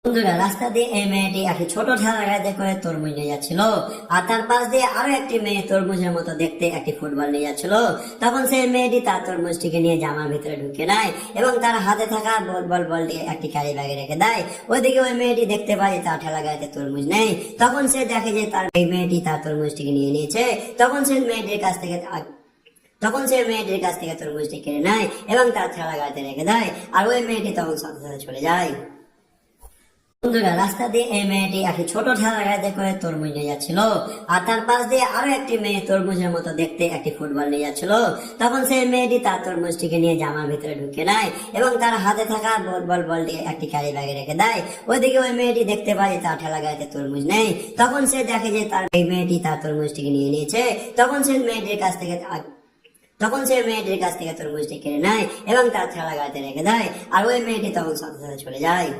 বন্ধুরা, রাস্তা দিয়ে এই মেয়েটি একটি ছোট ঠেলা গাড়িতে করে তরমুজ নিয়ে যাচ্ছিল, আর তার পাশ দিয়ে আরো একটি মেয়ে তরমুজের মতো দেখতে একটি ফুটবল নিয়ে যাচ্ছিল। তখন সেই মেয়েটি তার তরমুজটিকে নিয়ে জামার ভিতরে ঢুকে নেয় এবং তার হাতে থাকা বলটি একটি ক্যারি ব্যাগে রেখে দেয়। ওইদিকে ওই মেয়েটি দেখতে পায় তার ঠেলা গাড়িতে তরমুজ নেই। তখন সে দেখে যে তার এই মেয়েটি তার তরমুজটিকে নিয়ে নিয়েছে। তখন সে মেয়েটির কাছ থেকে তরমুজটি কেড়ে নেয় এবং তার ঠেলা গাড়িতে রেখে দেয়, আর ওই মেয়েটি তখন সাথে সাথে চলে যায়। বন্ধুরা, রাস্তা দিয়ে এই মেয়েটি একটি ছোট ঠেলা গাড়িতে করে তরমুজ নিয়ে যাচ্ছিল, আর তার পাশ দিয়ে আরো একটি মেয়ে তরমুজের মতো দেখতে একটি ফুটবল নিয়ে যাচ্ছিল। তখন সেই মেয়েটি তার তরমুজটিকে নিয়ে জামার ভিতরে ঢুকে নেয় এবং তার হাতে থাকা বলটি একটি ক্যারি ব্যাগে রেখে দেয়। ওইদিকে ওই মেয়েটি দেখতে পায় তার ঠেলা গাড়িতে তরমুজ নেই। তখন সে দেখে যে তার এই মেয়েটি তার তরমুজটিকে নিয়ে নিয়েছে। তখন সে মেয়েটির কাছ থেকে তরমুজটি কেড়ে নেয় এবং তার ঠেলা গাড়িতে রেখে দেয়, আর ওই মেয়েটি তখন সাথে সাথে চলে যায়।